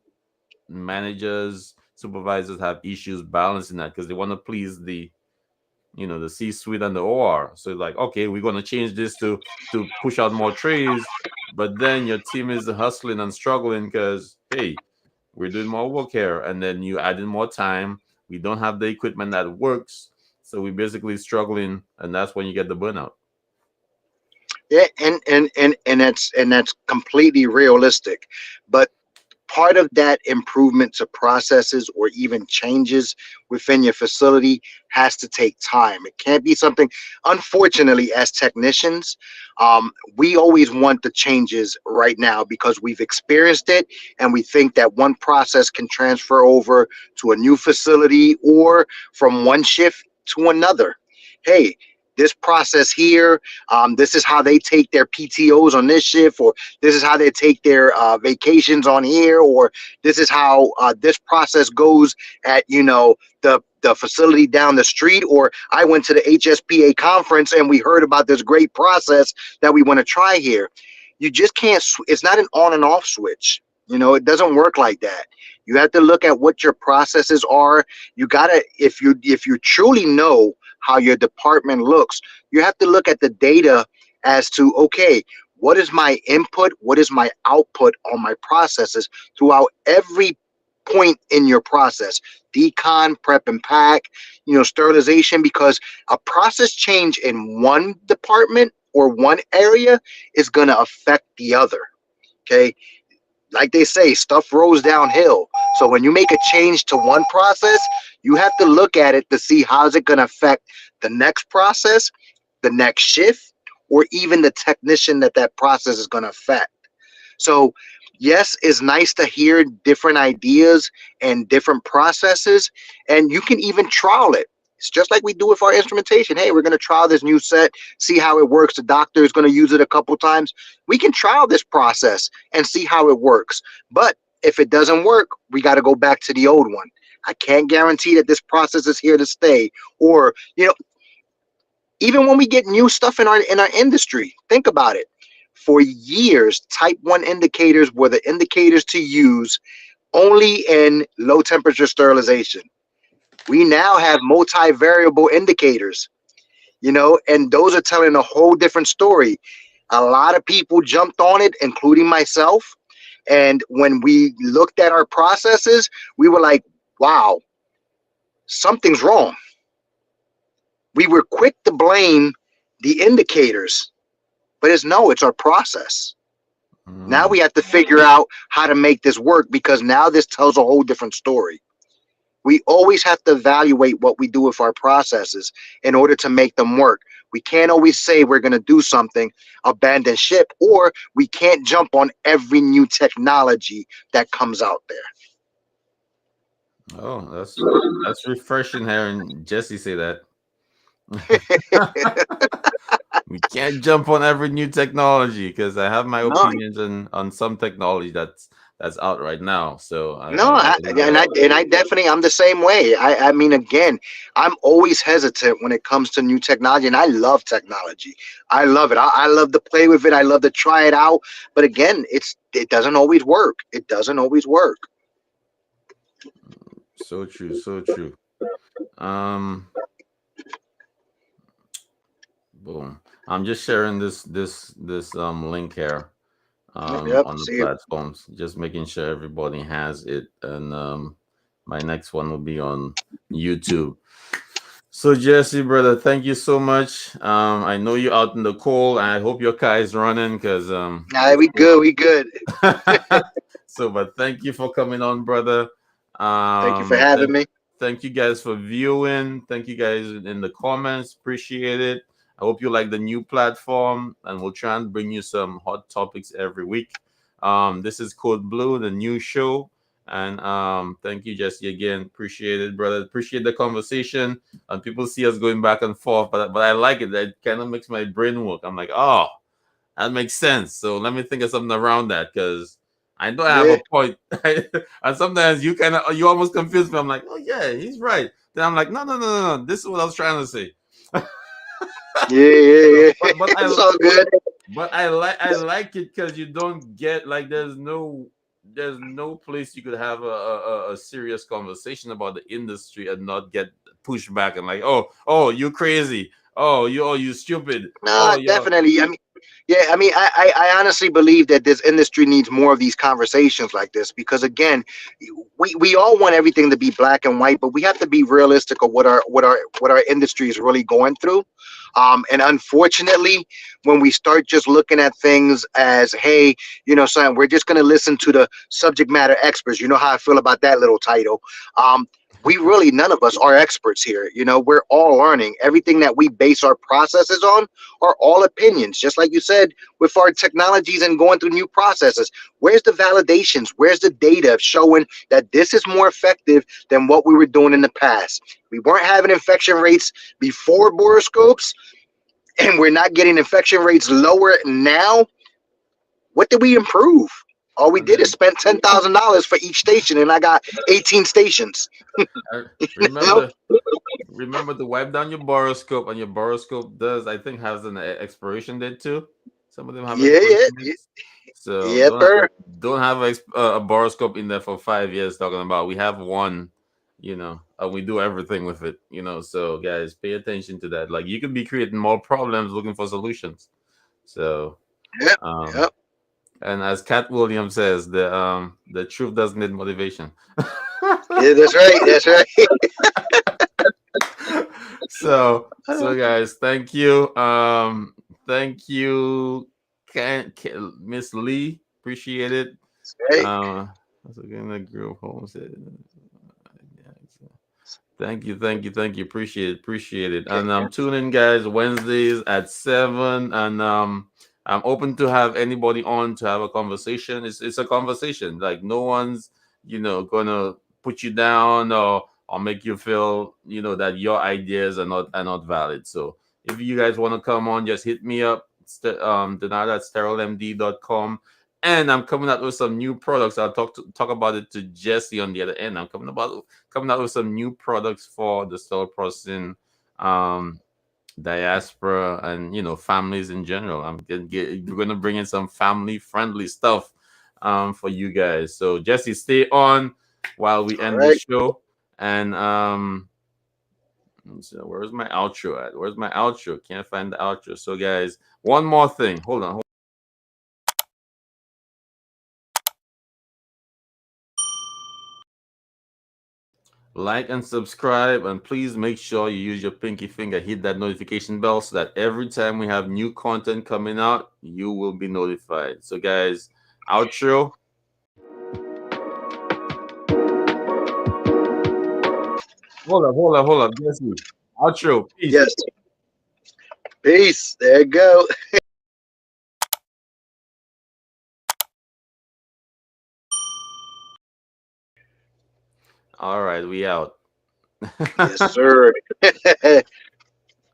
managers, supervisors have issues balancing that because they want to please the C-suite and the OR. So like, okay, we're gonna change this to push out more trays, but then your team is hustling and struggling because, hey, we're doing more work here, and then you add in more time. We don't have the equipment that works, so we're basically struggling, and that's when you get the burnout. Yeah, and that's completely realistic. But part of that improvement to processes or even changes within your facility has to take time. It can't be something, unfortunately, as technicians, we always want the changes right now because we've experienced it and we think that one process can transfer over to a new facility or from one shift to another. Hey, this process here, this is how they take their PTOs on this shift, or this is how they take their vacations on here, or this is how this process goes at the facility down the street. Or I went to the HSPA conference and we heard about this great process that we want to try here. You just can't. It's not an on and off switch. It doesn't work like that. You have to look at what your processes are. You gotta, if you truly know how your department looks, you have to look at the data as to, okay, what is my input, what is my output on my processes throughout every point in your process: decon, prep and pack, sterilization. Because a process change in one department or one area is going to affect the other. Okay, like they say, stuff rolls downhill. So when you make a change to one process, you have to look at it to see how's it going to affect the next process, the next shift, or even the technician that that process is going to affect. So, yes, it's nice to hear different ideas and different processes, and you can even trial it. It's just like we do with our instrumentation. Hey, we're going to trial this new set, see how it works. The doctor is going to use it a couple times. We can trial this process and see how it works. But if it doesn't work, we got to go back to the old one. I can't guarantee that this process is here to stay. Or, even when we get new stuff in our industry, think about it. For years, type 1 indicators were the indicators to use only in low temperature sterilization. We now have multivariable indicators, and those are telling a whole different story. A lot of people jumped on it, including myself. And when we looked at our processes, we were like, wow, something's wrong. We were quick to blame the indicators, but it's our process. Now Mm. we have to figure out how to make this work, because now this tells a whole different story. We always have to evaluate what we do with our processes in order to make them work. We can't always say we're going to do something, abandon ship, or we can't jump on every new technology that comes out Oh, that's refreshing hearing Jesse say that. there. We can't jump on every new technology because I have my No, opinions on some technology that's out right now. So no, I wouldn't go. and I definitely, I'm the same way. I mean, again, I'm always hesitant when it comes to new technology, and I love technology. I love it. I love to play with it. I love to try it out. But again, it doesn't always work. It doesn't always work. So true, so true. Um, boom. I'm just sharing this link here Yep. on the See, platforms, just making sure everybody has it. And my next one will be on YouTube. So Jesse, brother, thank you so much. I know you're out in the cold. I hope your car is running because nah, it's we good. We good. so. But thank you for coming on, brother. Thank you for Um, having thank me. thank you guys for viewing. Thank you guys in the comments. Appreciate it. I hope you like the new platform, and we'll try and bring you some hot topics every week. This is Code Blue, the new show. And thank you, Jesse, again. Appreciate it, brother. Appreciate the conversation. And people see us going back and forth, but I like it. That kind of makes my brain work. I'm like, oh, that makes sense. So let me think of something around that because I know I have Yeah, a point. And sometimes you almost confuse me. I'm like, oh yeah, he's right. Then I'm like, no. This is what I was trying to say. yeah, yeah. But It's all good. I like it because you don't get like there's no place you could have a serious conversation about the industry and not get pushed back and like, oh, you crazy, you stupid, No, oh, you. definitely. I mean, yeah, I mean, I honestly believe that this industry needs more of these conversations like this, because again, we all want everything to be black and white, but we have to be realistic of what our industry is really going through. And unfortunately, when we start just looking at things as, hey, son, we're just gonna listen to the subject matter experts. You know how I feel about that little title. We really, none of us are experts here. We're all learning. Everything that we base our processes on are all opinions. Just like you said, with our technologies and going through new processes, where's the validations? Where's the data showing that this is more effective than what we were doing in the past? We weren't having infection rates before boroscopes, and we're not getting infection rates lower now. What did we improve? All we And did is then spend $10,000 for each station, and I got 18 stations. uh, You know? remember remember to wipe down your boroscope, and your boroscope does, I think, has an expiration date too. Some of them have Yeah, yeah, expiration dates. So yeah, sir. don't have a boroscope in there for 5 years talking about we have one, and we do everything with it, so guys, pay attention to that. Like, you could be creating more problems looking for solutions. So Yep, um yep. and as Cat Williams says, the truth doesn't need motivation. Yeah, that's right. That's right. So guys, thank you. Thank you, Miss Lee. Appreciate it. Right. Uh, Once again, the group home said, thank you. Appreciate it. Okay. And tune in, guys, Wednesdays at 7. And I'm open to have anybody on to have a conversation. It's a conversation. Like no one's, gonna put you down or make you feel, that your ideas are not valid. So if you guys want to come on, just hit me up. Donata at sterilmd.com. And I'm coming out with some new products. I'll talk about it to Jesse on the other end. I'm coming out with some new products for the sterile processing um diaspora and families in general. We're gonna bring in some family friendly stuff for you guys. So Jesse, stay on while we All end this right. show. And so where's my outro at? Where's my outro? Can't find the outro. So guys, one more thing. Hold on. Like and subscribe, and please make sure you use your pinky finger, hit that notification bell so that every time we have new content coming out, you will be notified. So, guys, outro. Hold up. Jesse. Outro. Peace. Yes. Peace. There you go. All right, we out. Yes, sir.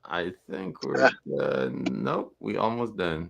I think we're done. Nope, we almost done.